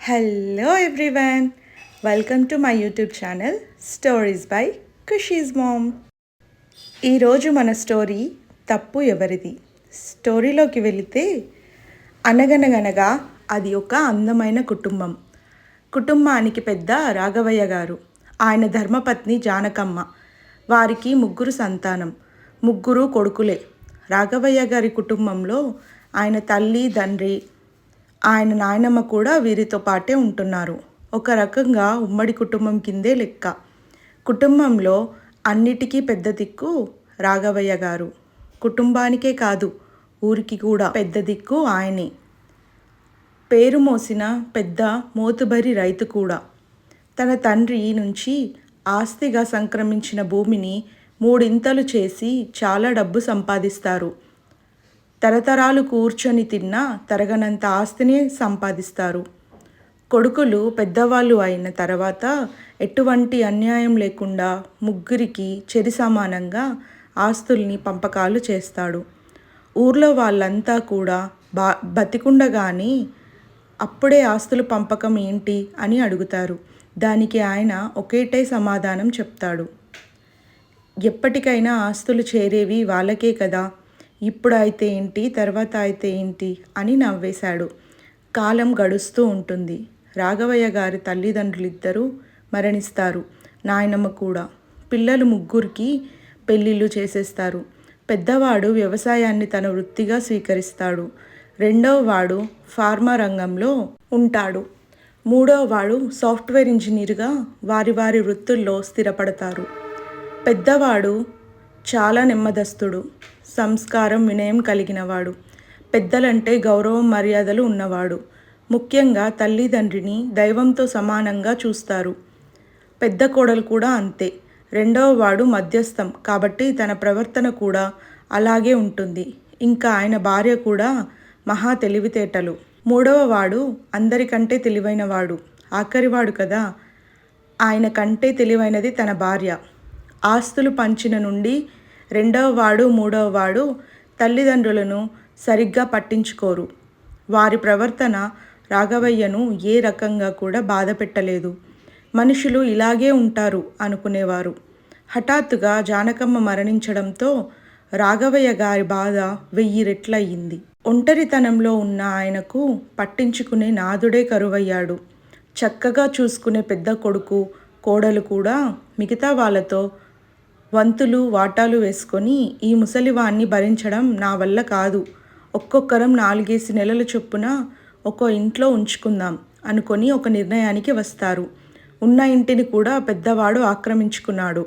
Hello everyone, welcome to my YouTube channel stories by Khushi's mom. ఈరోజు మన story తప్పు ఎవరిది. స్టోరీలోకి వెళితే, అనగనగనగా అది ఒక అందమైన కుటుంబం. కుటుంబానికి పెద్ద రాఘవయ్య గారు, ఆయన ధర్మపత్ని జానకమ్మ. వారికి 3 సంతానం, 3 కొడుకులే. రాఘవయ్య గారి కుటుంబంలో ఆయన తల్లి, తండ్రి, ఆయన నాయనమ్మ కూడా వీరితో పాటే ఉంటున్నారు. ఒక రకంగా ఉమ్మడి కుటుంబం కిందే లెక్క. కుటుంబంలో అన్నిటికీ పెద్ద దిక్కు రాఘవయ్య గారు. కుటుంబానికే కాదు, ఊరికి కూడా పెద్ద దిక్కు ఆయనే. పేరు మోసిన పెద్ద మోతుబరి రైతు కూడా. తన తండ్రి నుంచి ఆస్తిగా సంక్రమించిన భూమిని 3 చేసి చాలా డబ్బు సంపాదిస్తారు. తరతరాలు కూర్చొని తిన్నా తరగనంత ఆస్తిని సంపాదిస్తారు. కొడుకులు పెద్దవాళ్ళు అయిన తర్వాత ఎటువంటి అన్యాయం లేకుండా 3కి చెరి సమానంగా ఆస్తుల్ని పంపకాలు చేస్తాడు. ఊర్లో వాళ్ళంతా కూడా బతికుండగానే అప్పుడే ఆస్తుల పంపకం ఏంటి అని అడుగుతారు. దానికి ఆయన ఒకటే సమాధానం చెప్తాడు, ఎప్పటికైనా ఆస్తులు చేరేవి వాళ్ళకే కదా, ఇప్పుడు అయితే ఏంటి, తర్వాత అయితే ఏంటి అని నవ్వేశాడు. కాలం గడుస్తూ ఉంటుంది. రాఘవయ్య గారి తల్లిదండ్రులిద్దరూ మరణిస్తారు, నాయనమ్మ కూడా. పిల్లలు 3కి పెళ్ళిళ్ళు చేసేస్తారు. పెద్దవాడు వ్యవసాయాన్ని తన వృత్తిగా స్వీకరిస్తాడు. 2వవాడు ఫార్మా రంగంలో ఉంటాడు. 3వవాడు సాఫ్ట్వేర్ ఇంజనీర్గా వారి వారి వృత్తుల్లో స్థిరపడతారు. పెద్దవాడు చాలా నెమ్మదస్తుడు, సంస్కారం, వినయం కలిగినవాడు. పెద్దలంటే గౌరవం, మర్యాదలు ఉన్నవాడు. ముఖ్యంగా తల్లిదండ్రిని దైవంతో సమానంగా చూస్తారు. పెద్ద కోడలు కూడా అంతే. 2వవాడు మధ్యస్థం కాబట్టి తన ప్రవర్తన కూడా అలాగే ఉంటుంది. ఇంకా ఆయన భార్య కూడా మహా తెలివితేటలు. 3వవాడు అందరికంటే తెలివైనవాడు, ఆఖరివాడు కదా. ఆయన కంటే తెలివైనది తన భార్య. ఆస్తులు పంచిన నుండి 2వవాడు, 3వవాడు తల్లిదండ్రులను సరిగ్గా పట్టించుకోరు. వారి ప్రవర్తన రాఘవయ్యను ఏ రకంగా కూడా బాధ పెట్టలేదు. మనుషులు ఇలాగే ఉంటారు అనుకునేవారు. హఠాత్తుగా జానకమ్మ మరణించడంతో రాఘవయ్య గారి బాధ 1000 రెట్లయింది. ఒంటరితనంలో ఉన్న ఆయనకు పట్టించుకునే నాదుడే కరువయ్యాడు. చక్కగా చూసుకునే పెద్ద కొడుకు, కోడలు కూడా మిగతా వాళ్ళతో వంతులు వాటాలు వేసుకొని ఈ ముసలివాణ్ణి భరించడం నా వల్ల కాదు, ఒక్కొక్కరం 4 నెలల చొప్పున ఒక్కో ఇంట్లో ఉంచుకుందాం అనుకొని ఒక నిర్ణయానికి వస్తారు. ఉన్న ఇంటిని కూడా పెద్దవాడు ఆక్రమించుకున్నాడు.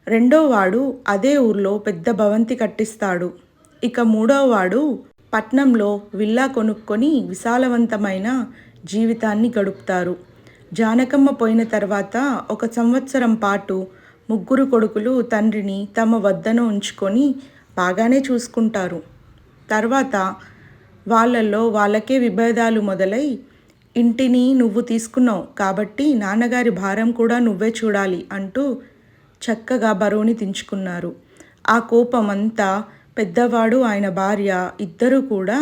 2వవాడు అదే ఊర్లో పెద్ద భవంతి కట్టిస్తాడు. ఇక 3వవాడు పట్నంలో విల్లా కొనుక్కొని విశాలవంతమైన జీవితాన్ని గడుపుతారు. జానకమ్మ పోయిన తర్వాత 1 సంవత్సరం పాటు 3 కొడుకులు తండ్రిని తమ వద్దన ఉంచుకొని బాగానే చూసుకుంటారు. తర్వాత వాళ్ళల్లో వాళ్ళకే విభేదాలు మొదలై, ఇంటిని నువ్వు తీసుకున్నావు కాబట్టి నాన్నగారి భారం కూడా నువ్వే చూడాలి అంటూ చక్కగా బరువుని దించుకున్నారు. ఆ కోపం అంతా పెద్దవాడు, ఆయన భార్య ఇద్దరూ కూడా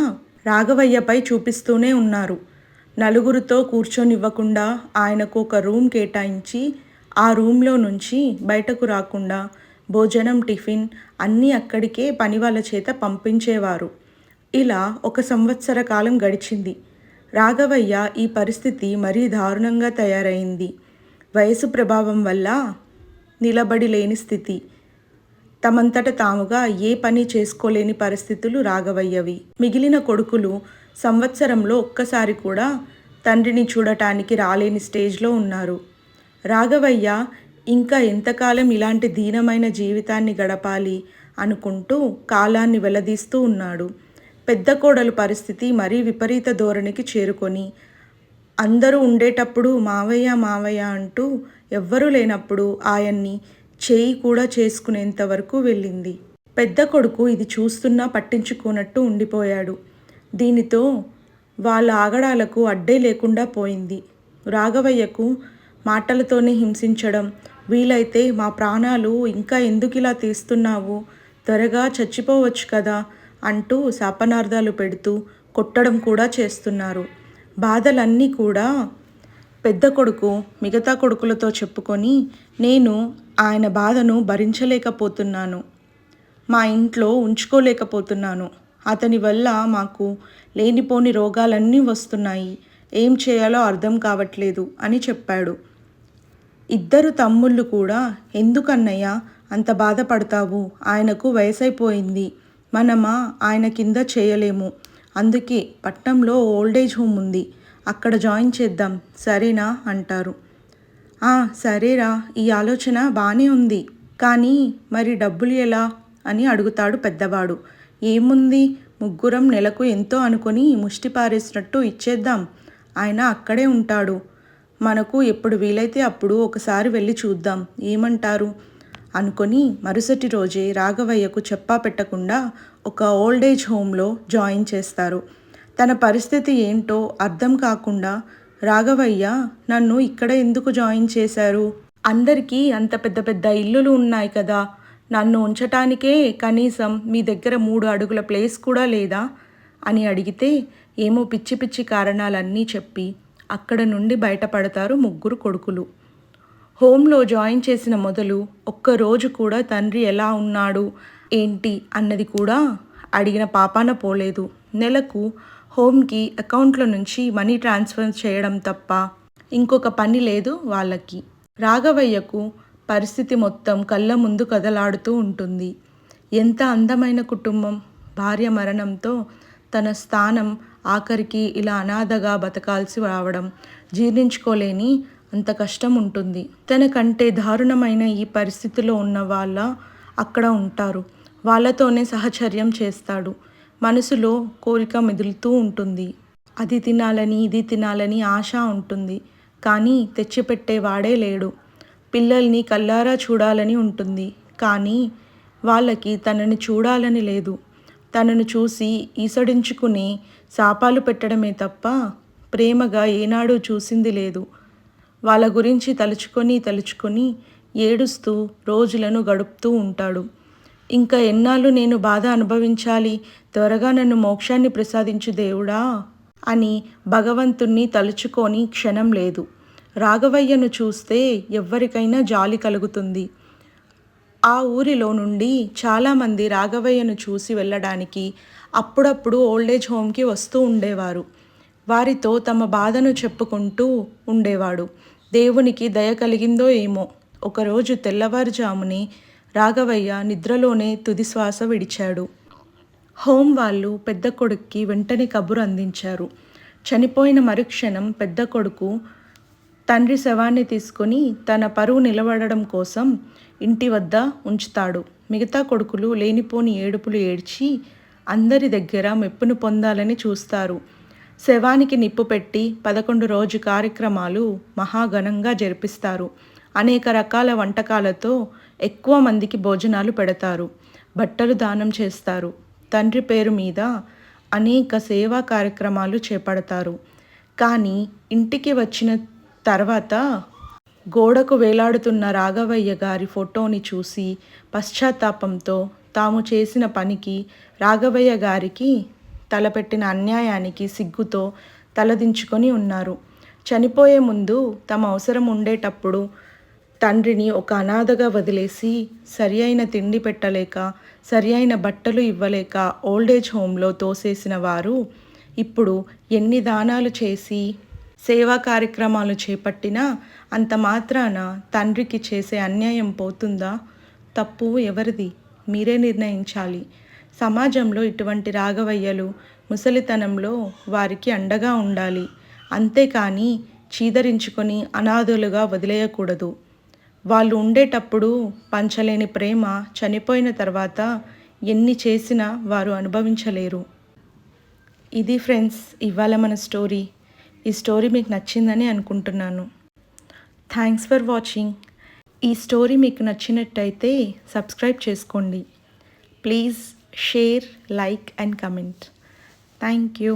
రాఘవయ్యపై చూపిస్తూనే ఉన్నారు. నలుగురితో కూర్చొనివ్వకుండా ఆయనకు ఒక రూమ్ కేటాయించి ఆ రూమ్లో నుంచి బయటకు రాకుండా భోజనం, టిఫిన్ అన్నీ అక్కడికే పని వాళ్ళ చేత పంపించేవారు. ఇలా 1 సంవత్సర కాలం గడిచింది. రాఘవయ్య ఈ పరిస్థితి మరీ దారుణంగా తయారైంది. వయసు ప్రభావం వల్ల నిలబడి లేని స్థితి, తమంతట తాముగా ఏ పని చేసుకోలేని పరిస్థితులు రాఘవయ్యవి. మిగిలిన కొడుకులు సంవత్సరంలో ఒక్కసారి కూడా తండ్రిని చూడటానికి రాలేని స్టేజ్లో ఉన్నారు. రాఘవయ్య ఇంకా ఎంతకాలం ఇలాంటి దీనమైన జీవితాన్ని గడపాలి అనుకుంటూ కాలాన్ని వెల్లదీస్తూ ఉన్నాడు. పెద్ద కోడలు పరిస్థితి మరీ విపరీత ధోరణికి చేరుకొని అందరూ ఉండేటప్పుడు మావయ్య మావయ్య అంటూ ఎవ్వరూ లేనప్పుడు ఆయన్ని చేయి కూడా చేసుకునేంత వరకు వెళ్ళింది. పెద్ద కొడుకు ఇది చూస్తున్నా పట్టించుకోనట్టు ఉండిపోయాడు. దీనితో వాళ్ళ ఆగడాలకు అడ్డే లేకుండా పోయింది. రాఘవయ్యకు మాటలతోనే హింసించడం, వీలైతే మా ప్రాణాలు ఇంకా ఎందుకిలా తీస్తున్నావు, త్వరగా చచ్చిపోవచ్చు కదా అంటూ శాపనార్థాలు పెడుతూ కొట్టడం కూడా చేస్తున్నారు. బాధలన్నీ కూడా పెద్ద కొడుకు మిగతా కొడుకులతో చెప్పుకొని, నేను ఆయన బాధను భరించలేకపోతున్నాను, మా ఇంట్లో ఉంచుకోలేకపోతున్నాను, అతని వల్ల మాకు లేనిపోని రోగాలన్నీ వస్తున్నాయి, ఏం చేయాలో అర్థం కావట్లేదు అని చెప్పాడు. ఇద్దరు తమ్ముళ్ళు కూడా, ఎందుకన్నయ్య అంత బాధపడతావు, ఆయనకు వయసైపోయింది, మనమా ఆయన కింద చేయలేము, అందుకే పట్నంలో ఓల్డేజ్ హోమ్ ఉంది, అక్కడ జాయిన్ చేద్దాం సరేనా అంటారు. సరేరా, ఈ ఆలోచన బాగానే ఉంది, కానీ మరి డబ్బులు ఎలా అని అడుగుతాడు పెద్దవాడు. ఏముంది, ముగ్గురం నెలకు ఎంతో అనుకొని ముష్టి పారేసినట్టు ఇచ్చేద్దాం, ఆయన అక్కడే ఉంటాడు, మనకు ఎప్పుడు వీలైతే అప్పుడు ఒకసారి వెళ్ళి చూద్దాం, ఏమంటారు అనుకొని మరుసటి రోజే రాఘవయ్యకు చెప్పా పెట్టకుండా ఒక ఓల్డేజ్ హోమ్లో జాయిన్ చేస్తారు. తన పరిస్థితి ఏంటో అర్థం కాకుండా, రాఘవయ్య నన్ను ఇక్కడ ఎందుకు జాయిన్ చేశారు, అందరికీ అంత పెద్ద పెద్ద ఇల్లులు ఉన్నాయి కదా, నన్ను ఉంచటానికే కనీసం మీ దగ్గర 3 అడుగుల ప్లేస్ కూడా లేదా అని అడిగితే, ఏమో పిచ్చి పిచ్చి కారణాలన్నీ చెప్పి అక్కడ నుండి బయటపడతారు ముగ్గురు కొడుకులు. హోమ్లో జాయిన్ చేసిన మొదలు ఒక్కరోజు కూడా తండ్రి ఎలా ఉన్నాడు ఏంటి అన్నది కూడా అడిగిన పాపాన పోలేదు. నెలకు హోమ్కి అకౌంట్లో నుంచి మనీ ట్రాన్స్ఫర్ చేయడం తప్ప ఇంకొక పని లేదు వాళ్ళకి. రాఘవయ్యకు పరిస్థితి మొత్తం కళ్ళ ముందు కదలాడుతూ ఉంటుంది. ఎంత అందమైన కుటుంబం, భార్య మరణంతో తన స్థానం ఆఖరికి ఇలా అనాథగా బతకాల్సి రావడం జీర్ణించుకోలేని అంత కష్టం ఉంటుంది. తనకంటే దారుణమైన ఈ పరిస్థితిలో ఉన్న వాళ్ళ అక్కడ ఉంటారు, వాళ్ళతోనే సహచర్యం చేస్తాడు. మనసులో కోరిక మెదులుతూ ఉంటుంది, అది తినాలని ఇది తినాలని ఆశ ఉంటుంది, కానీ తెచ్చిపెట్టేవాడే లేడు. పిల్లల్ని కళ్ళారా చూడాలని ఉంటుంది, కానీ వాళ్ళకి తనని చూడాలని లేదు. తనను చూసి ఈసడించుకుని శాపాలు పెట్టడమే తప్ప ప్రేమగా ఏనాడూ చూసింది లేదు. వాళ్ళ గురించి తలుచుకొని ఏడుస్తూ రోజులను గడుపుతూ ఉంటాడు. ఇంకా ఎన్నాళ్ళు నేను బాధ అనుభవించాలి, త్వరగా నన్ను మోక్షాన్ని ప్రసాదించు దేవుడా అని భగవంతుణ్ణి తలుచుకొని క్షణం లేదు. రాఘవయ్యను చూస్తే ఎవ్వరికైనా జాలి కలుగుతుంది. ఆ ఊరిలో నుండి చాలామంది రాఘవయ్యను చూసి వెళ్ళడానికి అప్పుడప్పుడు ఓల్డేజ్ హోమ్కి వస్తూ ఉండేవారు. వారితో తమ బాధను చెప్పుకుంటూ ఉండేవాడు. దేవునికి దయ కలిగిందో ఏమో, ఒకరోజు తెల్లవారుజామునే రాఘవయ్య నిద్రలోనే తుది శ్వాస విడిచాడు. హోమ్ వాళ్ళు పెద్ద కొడుక్కి వెంటనే కబురు అందించారు. చనిపోయిన మరుక్షణం పెద్ద కొడుకు తండ్రి శవాన్ని తీసుకొని తన పరువు నిలబడడం కోసం ఇంటి వద్ద ఉంచుతాడు. మిగతా కొడుకులు లేనిపోని ఏడుపులు ఏడ్చి అందరి దగ్గర మెప్పును పొందాలని చూస్తారు. శవానికి నిప్పు పెట్టి 11 రోజు కార్యక్రమాలు మహాఘనంగా జరిపిస్తారు. అనేక రకాల వంటకాలతో ఎక్కువ మందికి భోజనాలు పెడతారు. బట్టలు దానం చేస్తారు. తండ్రి పేరు మీద అనేక సేవా కార్యక్రమాలు చేపడతారు. కానీ ఇంటికి వచ్చిన తర్వాత గోడకు వేలాడుతున్న రాఘవయ్య గారి ఫోటోని చూసి పశ్చాత్తాపంతో తాము చేసిన పనికి, రాఘవయ్య గారికి తలపెట్టిన అన్యాయానికి సిగ్గుతో తలదించుకొని ఉన్నారు. చనిపోయే ముందు తమ అవసరం ఉండేటప్పుడు తండ్రిని ఒక అనాథగా వదిలేసి, సరి అయిన తిండి పెట్టలేక, సరి అయిన బట్టలు ఇవ్వలేక ఓల్డేజ్ హోమ్లో తోసేసిన వారు ఇప్పుడు ఎన్ని దానాలు చేసి సేవా కార్యక్రమాలు చేపట్టినా అంత మాత్రాన తండ్రికి చేసే అన్యాయం పోతుందా? తప్పు ఎవరిది? మీరే నిర్ణయించాలి. సమాజంలో ఇటువంటి రాఘవయ్యలు ముసలితనంలో వారికి అండగా ఉండాలి, అంతేకాని చీదరించుకొని అనాథులుగా వదిలేయకూడదు. వాళ్ళు ఉండేటప్పుడు పంచలేని ప్రేమ చనిపోయిన తర్వాత ఎన్ని చేసినా వారు అనుభవించలేరు. ఇది ఫ్రెండ్స్ ఇవాళ మన స్టోరీ. ఈ స్టోరీ మీకు నచ్చిందని అనుకుంటున్నాను. Thanks for watching. ఈ స్టోరీ మీకు నచ్చినట్టయితే సబ్స్క్రైబ్ చేసుకోండి. Please share, like and comment. Thank you.